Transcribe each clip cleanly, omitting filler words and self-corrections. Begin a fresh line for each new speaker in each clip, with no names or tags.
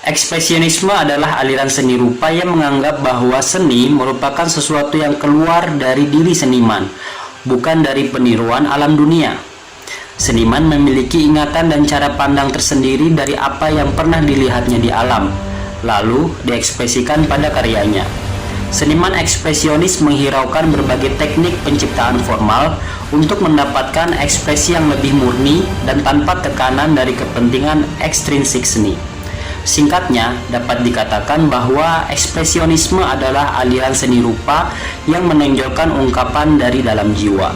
Ekspresionisme adalah aliran seni rupa yang menganggap bahwa seni merupakan sesuatu yang keluar dari diri seniman, bukan dari peniruan alam dunia. Seniman memiliki ingatan dan cara pandang tersendiri dari apa yang pernah dilihatnya di alam, lalu diekspresikan pada karyanya. Seniman ekspresionis menghiraukan berbagai teknik penciptaan formal untuk mendapatkan ekspresi yang lebih murni dan tanpa tekanan dari kepentingan ekstrinsik seni. Singkatnya, dapat dikatakan bahwa ekspresionisme adalah aliran seni rupa yang menonjolkan ungkapan dari dalam jiwa.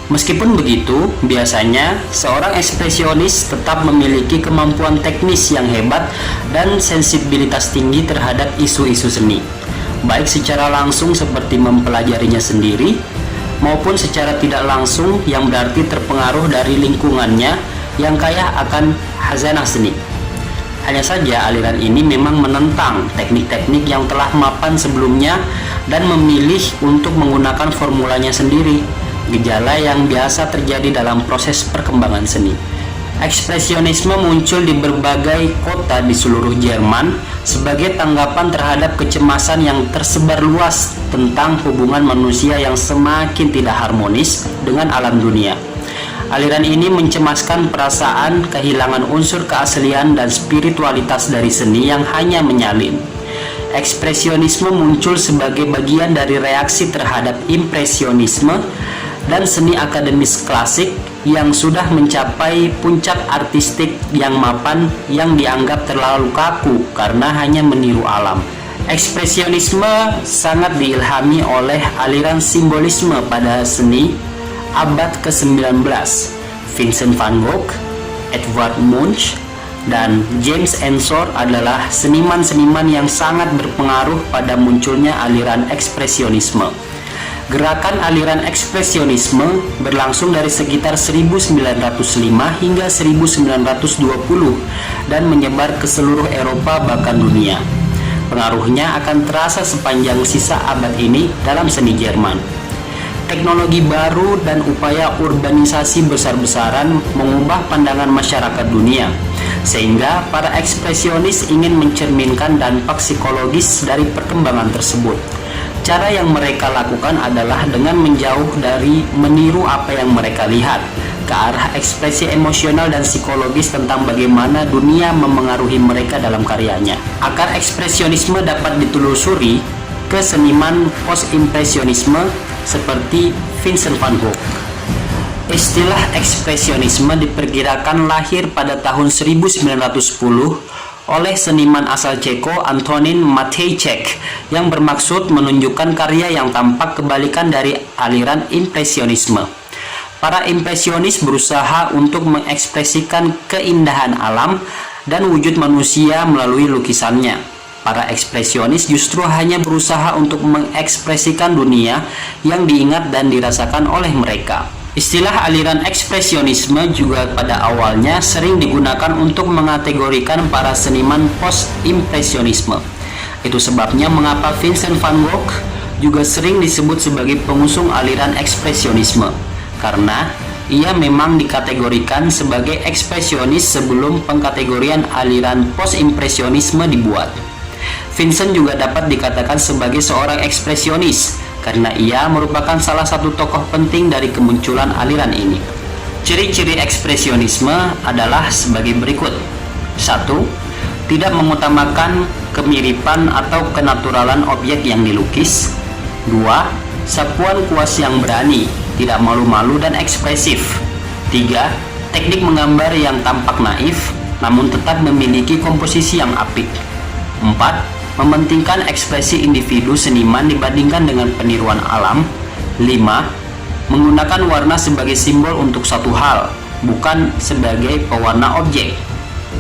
Meskipun begitu, biasanya seorang ekspresionis tetap memiliki kemampuan teknis yang hebat dan sensibilitas tinggi terhadap isu-isu seni, baik secara langsung seperti mempelajarinya sendiri, maupun secara tidak langsung yang berarti terpengaruh dari lingkungannya yang kaya akan khazanah seni. Hanya saja aliran ini memang menentang teknik-teknik yang telah mapan sebelumnya dan memilih untuk menggunakan formulanya sendiri, gejala yang biasa terjadi dalam proses perkembangan seni. Ekspresionisme muncul di berbagai kota di seluruh Jerman sebagai tanggapan terhadap kecemasan yang tersebar luas tentang hubungan manusia yang semakin tidak harmonis dengan alam dunia. Aliran ini mencemaskan perasaan kehilangan unsur keaslian dan spiritualitas dari seni yang hanya menyalin. Ekspresionisme muncul sebagai bagian dari reaksi terhadap impresionisme dan seni akademis klasik yang sudah mencapai puncak artistik yang mapan yang dianggap terlalu kaku karena hanya meniru alam. Ekspresionisme sangat diilhami oleh aliran simbolisme pada seni abad ke-19, Vincent van Gogh, Edvard Munch, dan James Ensor adalah seniman-seniman yang sangat berpengaruh pada munculnya aliran ekspresionisme. Gerakan aliran ekspresionisme berlangsung dari sekitar 1905 hingga 1920 dan menyebar ke seluruh Eropa bahkan dunia. Pengaruhnya akan terasa sepanjang sisa abad ini dalam seni Jerman. Teknologi baru dan upaya urbanisasi besar-besaran mengubah pandangan masyarakat dunia, sehingga para ekspresionis ingin mencerminkan dampak psikologis dari perkembangan tersebut. Cara yang mereka lakukan adalah dengan menjauh dari meniru apa yang mereka lihat, ke arah ekspresi emosional dan psikologis tentang bagaimana dunia memengaruhi mereka dalam karyanya. Akar ekspresionisme dapat ditelusuri ke seniman post-impresionisme seperti Vincent van Gogh. Istilah ekspresionisme diperkirakan lahir pada tahun 1910 oleh seniman asal Ceko Antonín Matejček yang bermaksud menunjukkan karya yang tampak kebalikan dari aliran impresionisme. Para impresionis berusaha untuk mengekspresikan keindahan alam dan wujud manusia melalui lukisannya. Para ekspresionis justru hanya berusaha untuk mengekspresikan dunia yang diingat dan dirasakan oleh mereka. Istilah aliran ekspresionisme juga pada awalnya sering digunakan untuk mengategorikan para seniman post-impresionisme. Itu sebabnya mengapa Vincent van Gogh juga sering disebut sebagai pengusung aliran ekspresionisme, karena ia memang dikategorikan sebagai ekspresionis sebelum pengkategorian aliran post-impresionisme dibuat. Vincent juga dapat dikatakan sebagai seorang ekspresionis karena ia merupakan salah satu tokoh penting dari kemunculan aliran ini. Ciri-ciri ekspresionisme adalah sebagai berikut. 1. Tidak mengutamakan kemiripan atau kenaturalan objek yang dilukis. 2. Sapuan kuas yang berani, tidak malu-malu dan ekspresif. 3. Teknik menggambar yang tampak naif namun tetap memiliki komposisi yang apik. 4. Mementingkan ekspresi individu seniman dibandingkan dengan peniruan alam. 5. Menggunakan warna sebagai simbol untuk satu hal, bukan sebagai pewarna objek.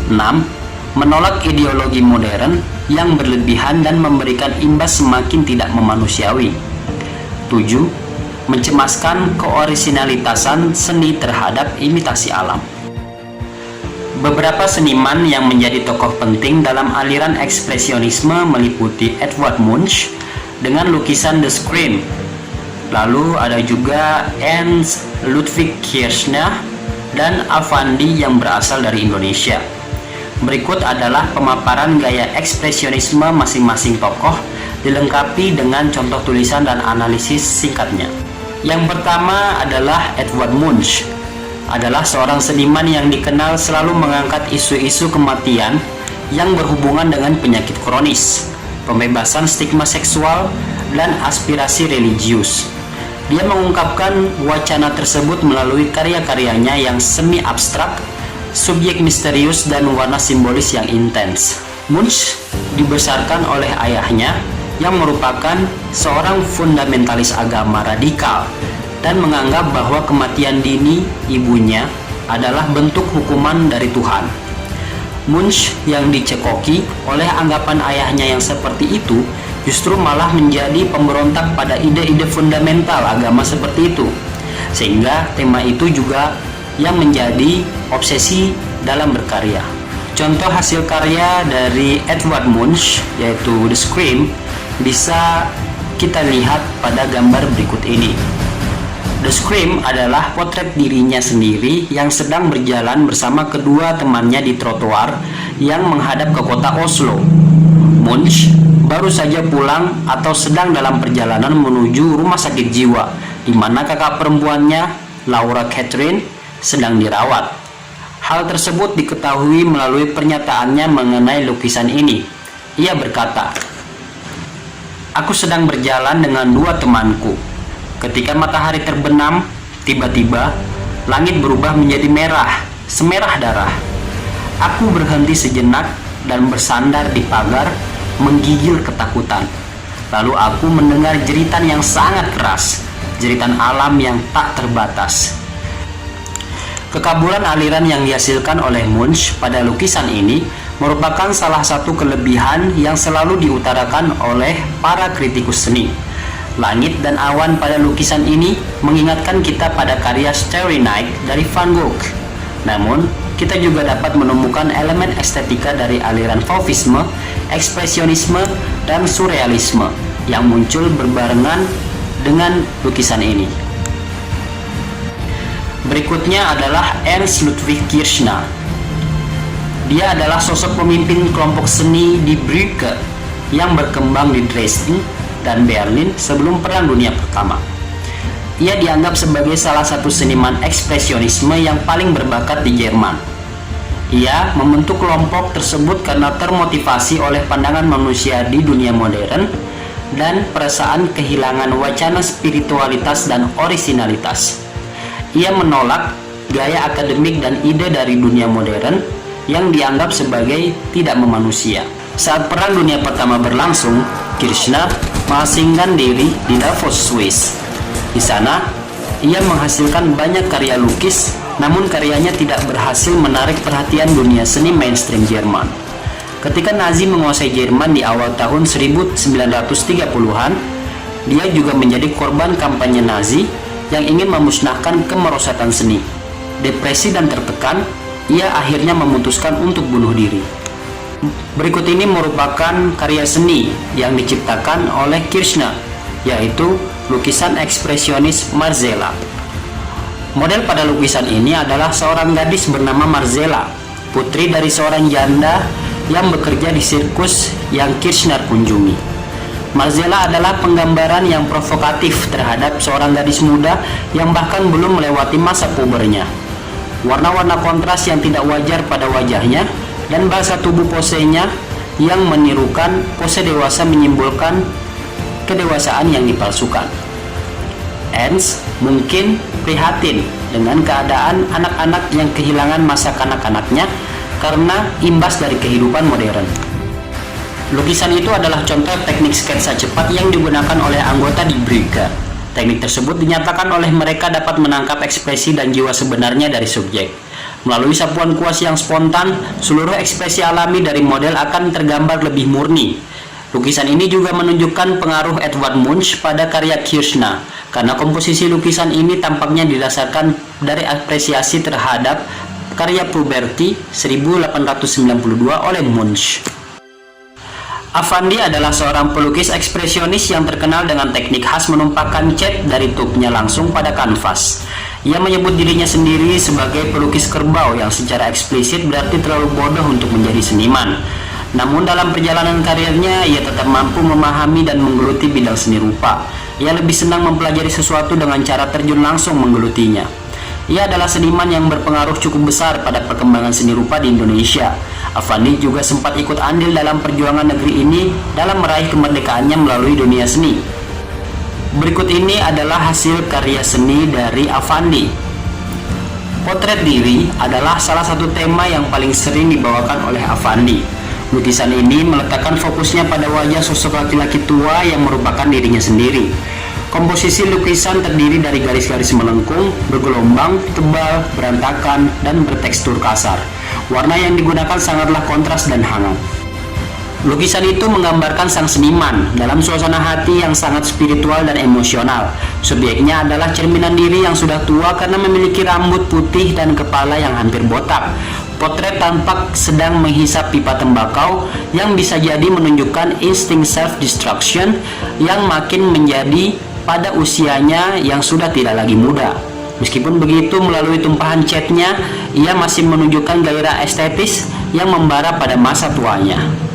6. Menolak ideologi modern yang berlebihan dan memberikan imbas semakin tidak memanusiawi. 7. Mencemaskan keorisinalitasan seni terhadap imitasi alam. Beberapa seniman yang menjadi tokoh penting dalam aliran ekspresionisme meliputi Edvard Munch dengan lukisan The Scream. Lalu ada juga Ernst Ludwig Kirchner dan Affandi yang berasal dari Indonesia. Berikut adalah pemaparan gaya ekspresionisme masing-masing tokoh, dilengkapi dengan contoh tulisan dan analisis singkatnya. Yang pertama adalah Edvard Munch. Adalah seorang seniman yang dikenal selalu mengangkat isu-isu kematian yang berhubungan dengan penyakit kronis, pembebasan stigma seksual, dan aspirasi religius. Dia mengungkapkan wacana tersebut melalui karya-karyanya yang semi abstrak, subjek misterius, dan warna simbolis yang intens. Munch dibesarkan oleh ayahnya yang merupakan seorang fundamentalis agama radikal dan menganggap bahwa kematian dini ibunya adalah bentuk hukuman dari Tuhan. Munch yang dicekoki oleh anggapan ayahnya yang seperti itu justru malah menjadi pemberontak pada ide-ide fundamental agama seperti itu, sehingga tema itu juga yang menjadi obsesi dalam berkarya. Contoh hasil karya dari Edvard Munch yaitu The Scream bisa kita lihat pada gambar berikut ini. The Scream adalah potret dirinya sendiri yang sedang berjalan bersama kedua temannya di trotoar yang menghadap ke kota Oslo. Munch baru saja pulang atau sedang dalam perjalanan menuju rumah sakit jiwa di mana kakak perempuannya, Laura Catherine, sedang dirawat. Hal tersebut diketahui melalui pernyataannya mengenai lukisan ini. Ia berkata, "Aku sedang berjalan dengan dua temanku. Ketika matahari terbenam, tiba-tiba langit berubah menjadi merah, semerah darah. Aku berhenti sejenak dan bersandar di pagar, menggigil ketakutan. Lalu aku mendengar jeritan yang sangat keras, jeritan alam yang tak terbatas." Kekabulan aliran yang dihasilkan oleh Munch pada lukisan ini merupakan salah satu kelebihan yang selalu diutarakan oleh para kritikus seni. Langit dan awan pada lukisan ini mengingatkan kita pada karya Starry Night dari Van Gogh. Namun, kita juga dapat menemukan elemen estetika dari aliran fauvisme, ekspresionisme, dan surrealisme yang muncul berbarengan dengan lukisan ini. Berikutnya adalah Ernst Ludwig Kirchner. Dia adalah sosok pemimpin kelompok seni di Brücke yang berkembang di Dresden dan Berlin sebelum Perang Dunia Pertama. Ia dianggap sebagai salah satu seniman ekspresionisme yang paling berbakat di Jerman. Ia membentuk kelompok tersebut karena termotivasi oleh pandangan manusia di dunia modern dan perasaan kehilangan wacana spiritualitas dan orisinalitas. Ia menolak gaya akademik dan ide dari dunia modern yang dianggap sebagai tidak memanusia. Saat Perang Dunia Pertama berlangsung, Kirchner mengasingkan diri di Davos, Swiss. Di sana, ia menghasilkan banyak karya lukis, namun karyanya tidak berhasil menarik perhatian dunia seni mainstream Jerman. Ketika Nazi menguasai Jerman di awal tahun 1930-an, dia juga menjadi korban kampanye Nazi yang ingin memusnahkan kemerosotan seni. Depresi dan tertekan, ia akhirnya memutuskan untuk bunuh diri. Berikut ini merupakan karya seni yang diciptakan oleh Kirchner, yaitu lukisan ekspresionis Marcella. Model pada lukisan ini adalah seorang gadis bernama Marcella, putri dari seorang janda yang bekerja di sirkus yang Kirchner kunjungi. Marcella adalah penggambaran yang provokatif terhadap seorang gadis muda yang bahkan belum melewati masa pubernya. Warna-warna kontras yang tidak wajar pada wajahnya dan bahasa tubuh posenya yang menirukan pose dewasa menyimbolkan kedewasaan yang dipalsukan. Ernst mungkin prihatin dengan keadaan anak-anak yang kehilangan masa kanak-kanaknya karena imbas dari kehidupan modern. Lukisan itu adalah contoh teknik sketsa cepat yang digunakan oleh anggota di Brücke. Teknik tersebut dinyatakan oleh mereka dapat menangkap ekspresi dan jiwa sebenarnya dari subjek. Melalui sapuan kuas yang spontan, seluruh ekspresi alami dari model akan tergambar lebih murni. Lukisan ini juga menunjukkan pengaruh Edvard Munch pada karya Kirchner, karena komposisi lukisan ini tampaknya didasarkan dari apresiasi terhadap karya Puberty 1892 oleh Munch. Affandi adalah seorang pelukis ekspresionis yang terkenal dengan teknik khas menumpahkan cat dari tubnya langsung pada kanvas. Ia menyebut dirinya sendiri sebagai pelukis kerbau yang secara eksplisit berarti terlalu bodoh untuk menjadi seniman. Namun dalam perjalanan karirnya, ia tetap mampu memahami dan menggeluti bidang seni rupa. Ia lebih senang mempelajari sesuatu dengan cara terjun langsung menggelutinya. Ia adalah seniman yang berpengaruh cukup besar pada perkembangan seni rupa di Indonesia. Affandi juga sempat ikut andil dalam perjuangan negeri ini dalam meraih kemerdekaannya melalui dunia seni. Berikut ini adalah hasil karya seni dari Affandi. Potret diri adalah salah satu tema yang paling sering dibawakan oleh Affandi. Lukisan ini meletakkan fokusnya pada wajah sosok laki-laki tua yang merupakan dirinya sendiri. Komposisi lukisan terdiri dari garis-garis melengkung, bergelombang, tebal, berantakan, dan bertekstur kasar. Warna yang digunakan sangatlah kontras dan hangat. Lukisan itu menggambarkan sang seniman dalam suasana hati yang sangat spiritual dan emosional. Subjeknya adalah cerminan diri yang sudah tua karena memiliki rambut putih dan kepala yang hampir botak. Potret tampak sedang menghisap pipa tembakau yang bisa jadi menunjukkan insting self-destruction yang makin menjadi pada usianya yang sudah tidak lagi muda. Meskipun begitu, melalui tumpahan catnya, ia masih menunjukkan gairah estetis yang membara pada masa tuanya.